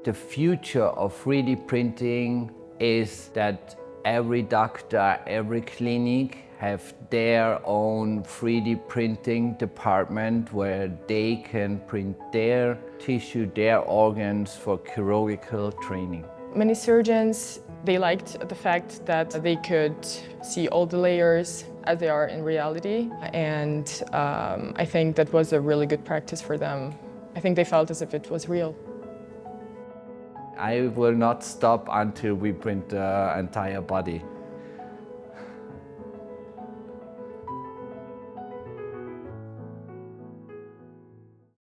The future of 3D printing is that every doctor, every clinic have their own 3D printing department where they can print their tissue, their organs for chirurgical training. Many surgeons, they liked the fact that they could see all the layers as they are in reality, and I think that was a really good practice for them. I think they felt as if it was real. I will not stop until we print the entire body.